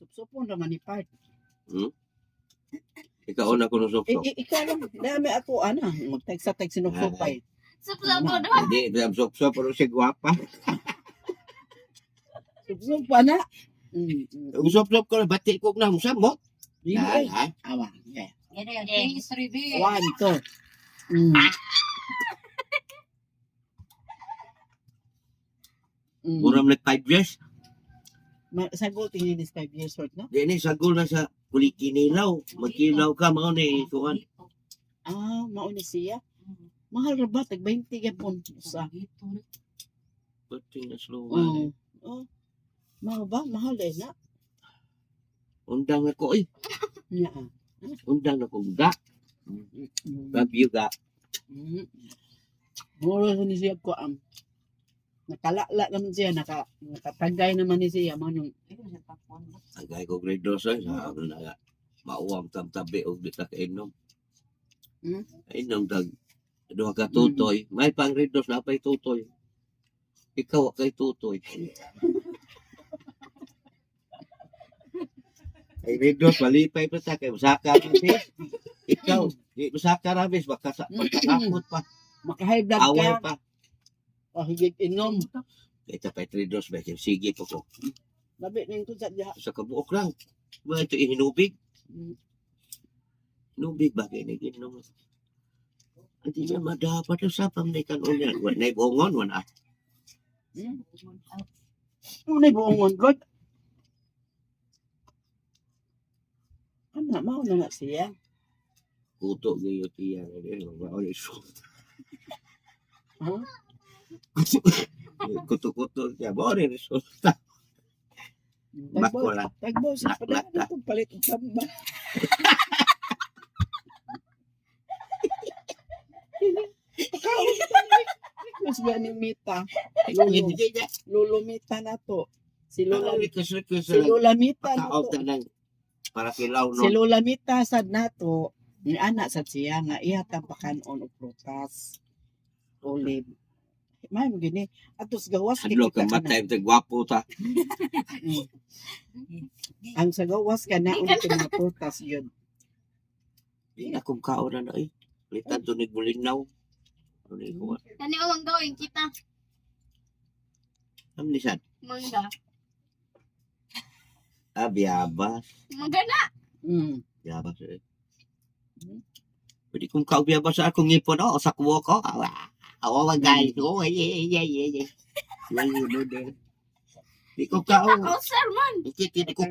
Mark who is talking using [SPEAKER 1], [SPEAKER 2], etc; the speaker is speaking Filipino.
[SPEAKER 1] Supsupon naman ni Part.
[SPEAKER 2] Ikaw na ko nung sopsop.
[SPEAKER 1] Ikaw lang, dami ako, magtag-sa-tag sinupsupay.
[SPEAKER 3] Sup-sup na.
[SPEAKER 2] Hindi, sopsop, pero siya gwapa.
[SPEAKER 1] Supsupa na.
[SPEAKER 2] Sopsop ko na, bati ko na, musamot.
[SPEAKER 1] Di
[SPEAKER 2] Ha?
[SPEAKER 1] ba? Awa. Okay.
[SPEAKER 3] Yan na yun. Please reveal.
[SPEAKER 1] 1, 2.
[SPEAKER 2] Murang like 5 years.
[SPEAKER 1] Sagol tingin is 5 years old, no?
[SPEAKER 2] Di ni, sagol na sa kulikinilaw. Magkilaw ka, mga ni, kuhan.
[SPEAKER 1] Mauna siya. Mahal ra ba? Tag-20 gapon. Sa.
[SPEAKER 2] Bati na slow.
[SPEAKER 1] Mahal ba? Mahal eh na.
[SPEAKER 2] Undang ako, eh.
[SPEAKER 1] Yeah.
[SPEAKER 2] Undang ako, ga. Love you, ga.
[SPEAKER 1] Mura ni siya ko nakalala naman siya, nakatagay naman ni siya manong.
[SPEAKER 2] Agay ko grade 2 sa na mauwang tabi og di ta kainom. Inom tag duha ka tutoy, may pang grade 2 na pay tutoy. Ikaw kay tutoy. Ay grade 2 malipay pa ta kay usaka rabis. Ikaw di usaka rabis baka takot pa.
[SPEAKER 1] Maka-high blood
[SPEAKER 2] Away
[SPEAKER 1] ka.
[SPEAKER 2] pa.
[SPEAKER 1] Higit inom.
[SPEAKER 2] Ito pa grade 2 ba sige po ko.
[SPEAKER 1] Labi na ito sa diha.
[SPEAKER 2] Sa kabuok lang. Ba ito ihinubig. Hinubig ba kay naginom. Hindi siya madapat na sa pamnikan ulit. Wala na ibongon, wala.
[SPEAKER 1] Ano na buongon, God? Mau na siya.
[SPEAKER 2] Kuto gayo tiya. Wala iso. Kuto-kuto siya. Bore resulta. Bako lang.
[SPEAKER 1] Tagbo sa
[SPEAKER 2] Naklat
[SPEAKER 1] padala ko palit og tamba. Mas gani Mita. Lolo Mita na to. Si Lola Mita na
[SPEAKER 2] Pakaot
[SPEAKER 1] to.
[SPEAKER 2] na ng para kilaw
[SPEAKER 1] Si
[SPEAKER 2] no.
[SPEAKER 1] Lola Mita sad na to. Ni anak sad siya nga ihatag pakanon og prutas. Olive. May mo gini. Atos gawas
[SPEAKER 2] Hadlo ka matay ta gwapo ta.
[SPEAKER 1] Ang sa gawas ka na ulit mga prutas yun.
[SPEAKER 2] Di na kong kaon na ay. Litan to ni bulinaw. Ano ni ko?
[SPEAKER 3] Kani o ang gawin kita.
[SPEAKER 2] Amnisan.
[SPEAKER 3] Mangga.
[SPEAKER 2] Biyabas.
[SPEAKER 3] Magana.
[SPEAKER 2] Biyabas eh. Pwede kong kaubiyabas sa akong ngipon o sa kuwo ko. Awa guys. Oh, ay. Di ko kaon.
[SPEAKER 3] Ako sir man.
[SPEAKER 2] Hindi ko